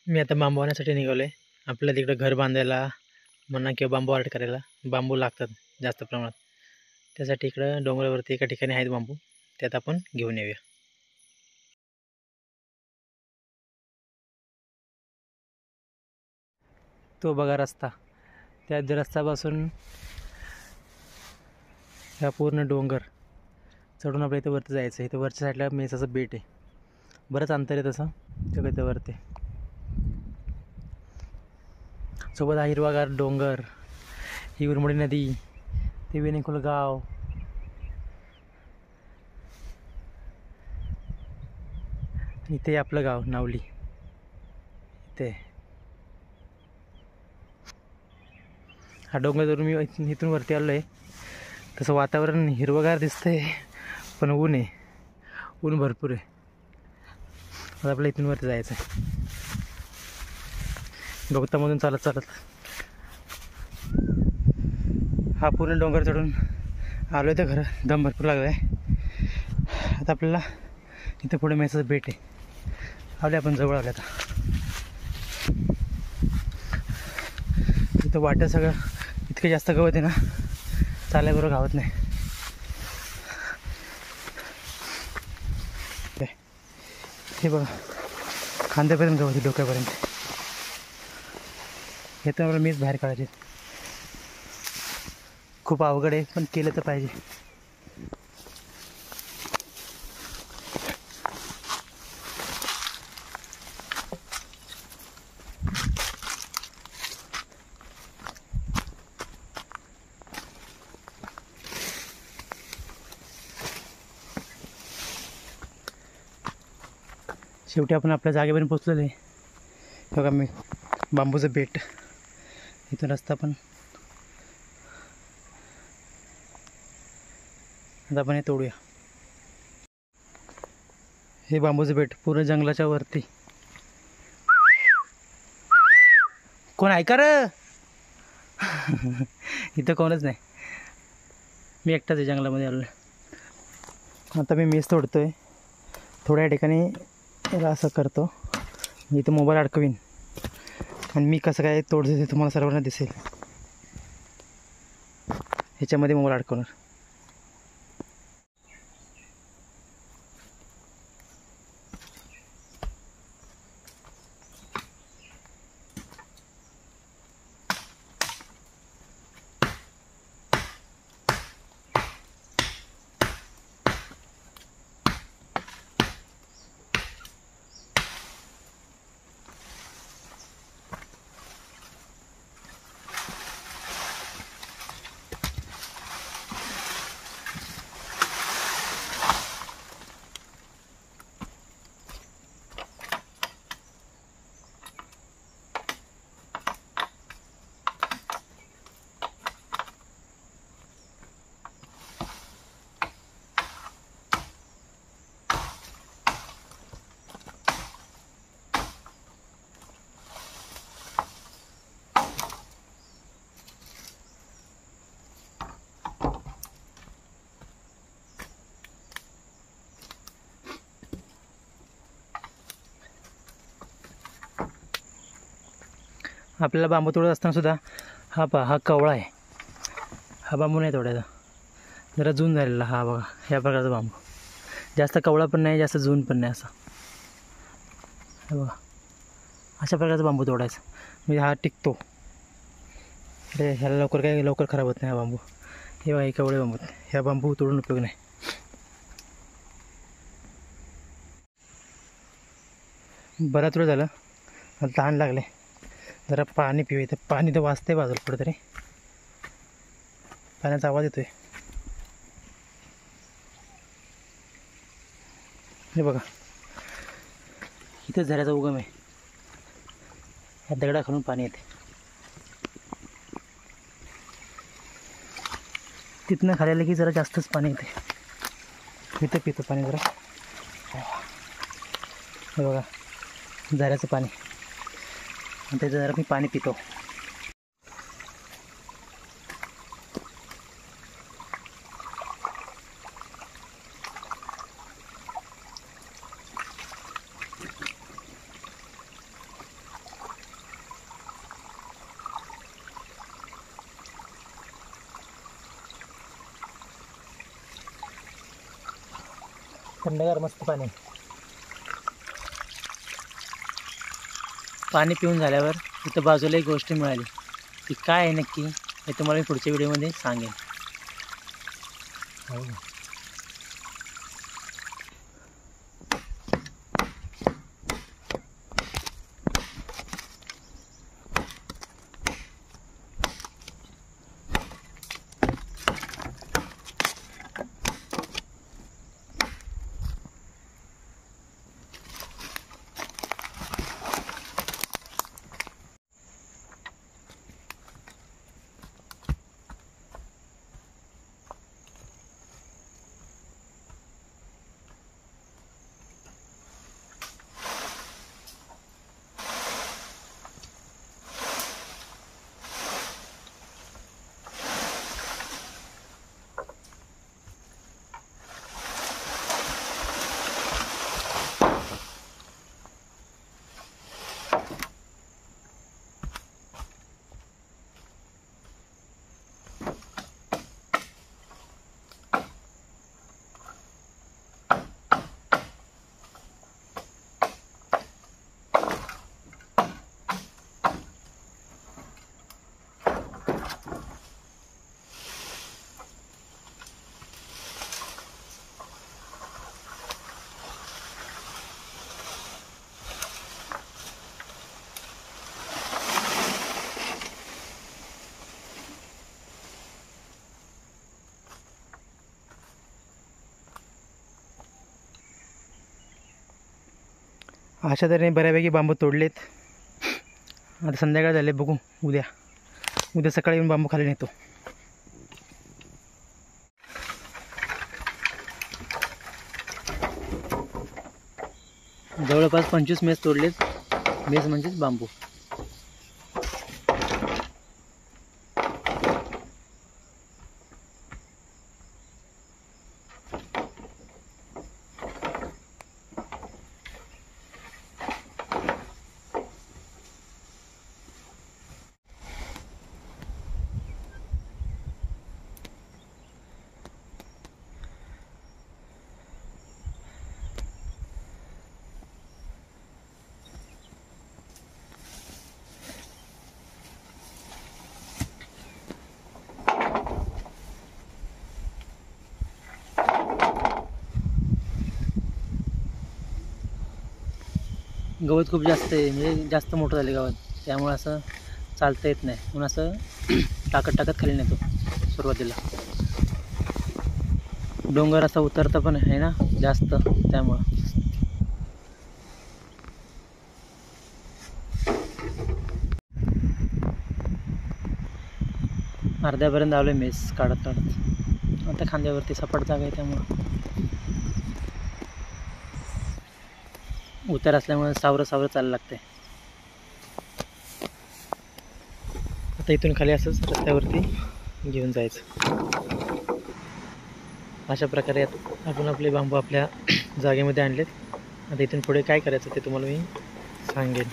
मी आता बांबू आणण्यासाठी निघालो आहे. आपल्याला तिकडं घर बांधायला म्हणा किंवा बांबू आर्ट करायला बांबू लागतात जास्त प्रमाणात. त्यासाठी इकडं डोंगरावरती एका ठिकाणी आहेत बांबू, त्यात आपण घेऊन येऊया. तो बघा रस्ता, त्या रस्त्यापासून ह्या पूर्ण डोंगर चढून आपल्या इथं वरती जायचं. इथं वरच्या साईडला मेसाचं बेट आहे, बरंच अंतर आहे तसं सगळं इथं वरती. सोबत हा हिरवागार डोंगर, ही उरमडी नदी, ते वेणेखोल गाव, इथे आपलं गाव नावली. इथे हा डोंगर धरून मी इथून वरती आलो आहे. तसं वातावरण हिरवगार दिसतंय, पण ऊन आहे, ऊन भरपूर आहे. आता आपल्याला इथून वरती जायचं आहे गवतामधून चालत चालत. हा पूर्ण डोंगर चढून आलो आहे तर खरं दम भरपूर लागला आहे. आता आपल्याला इथं पुढे मेसाचं बेट आहे, आले आपण जवळ आले. आता इथं वाटत सगळं इतकं जास्त गवत आहे ना, चालायबरोबर गावत नाही. हे बघा खांद्यापर्यंत गवत आहे, डोक्यापर्यंत. हे तर मला मीच बाहेर काढायचे. खूप अवघड आहे, पण केलं तर पाहिजे. शेवटी आपण आपल्या जागेपर्यंत पोचलेलो आहे. बघा मी बांबूचं बेट, इथून रस्ता पण. आता आपण हे तोडूया. हे बांबूचं बेट पूर्ण जंगलाच्या वरती. कोण ऐका र इथं कोणच नाही, मी एकटाच आहे जंगलामध्ये आलो. आता मी मेस तोडतोय. थोड्या ठिकाणी याला असं करतो, मी इथं मोबाईल अडकवीन आणि मी कसं काय तोडतो ते तुम्हाला सर्वांना दिसेल. ह्याच्यामध्ये मोबाईल अडकवणार. आपल्याला बांबू तोडत असताना सुद्धा हा कवळा आहे, हा बांबू नाही तोडायचा, जरा जून झालेला. हा बघा ह्या प्रकारचा बांबू, जास्त कवळा पण नाही, जास्त जून पण नाही, असा. हे बघा अशा प्रकारचा बांबू तोडायचा, म्हणजे हा टिकतो. अरे ह्याला लवकर खराब होत नाही हा बांबू. हे बघा हे कवळे बांबू, ह्या बांबू तोडून उपयोग नाही. बराच वेळ झालं, तहान लागले, जरा पाणी पिऊ. इथं पाणी तर वाजतंय बाजूला कुठेतरी, पाण्याचा आवाज येतोय. हे बघा इथं झऱ्याचा उगम आहे, ह्या दगडाखालून पाणी येते. तिथनं खाल्याला की जरा जास्तच पाणी येते. इथं पितो पाणी जरा. हे बघा झऱ्याचं पाणी, आणि त्याचं जरा मी पाणी पितो. थंडगार मस्त पाणी. पाणी पिऊन झाल्यावर इथं बाजूला एक गोष्ट मिळाली. ती काय आहे नक्की हे तुम्हाला मी पुढच्या व्हिडिओमध्ये सांगेन. हो. अशा तऱ्हेने बऱ्यापैकी बांबू तोडलेत. आता संध्याकाळ झाले, बघू उद्या सकाळी येऊन बांबू खाली नेतो. जवळपास 25 मेस तोडलेत. मेस म्हणजेच बांबू. गवत खूप जास्त आहे, म्हणजे जास्त मोठं झाले गवत, त्यामुळे असं चालता येत नाही. म्हणून असं टाकत खाली नेतो सुरुवातीला. डोंगर असा उतरता पण आहे ना जास्त, त्यामुळं. अर्ध्यापर्यंत आलो मेस काढत. आता खांद्यावरती सपाट जागा आहे, त्यामुळं उतार असल्यामुळे सावरं चालायला लागते. आता इथून खाली असंच रस्त्यावरती घेऊन जायचं. अशा प्रकारे आपण आपले बांबू आपल्या जागेमध्ये आणलेत. आता इथून पुढे काय करायचं ते तुम्हाला मी सांगेन.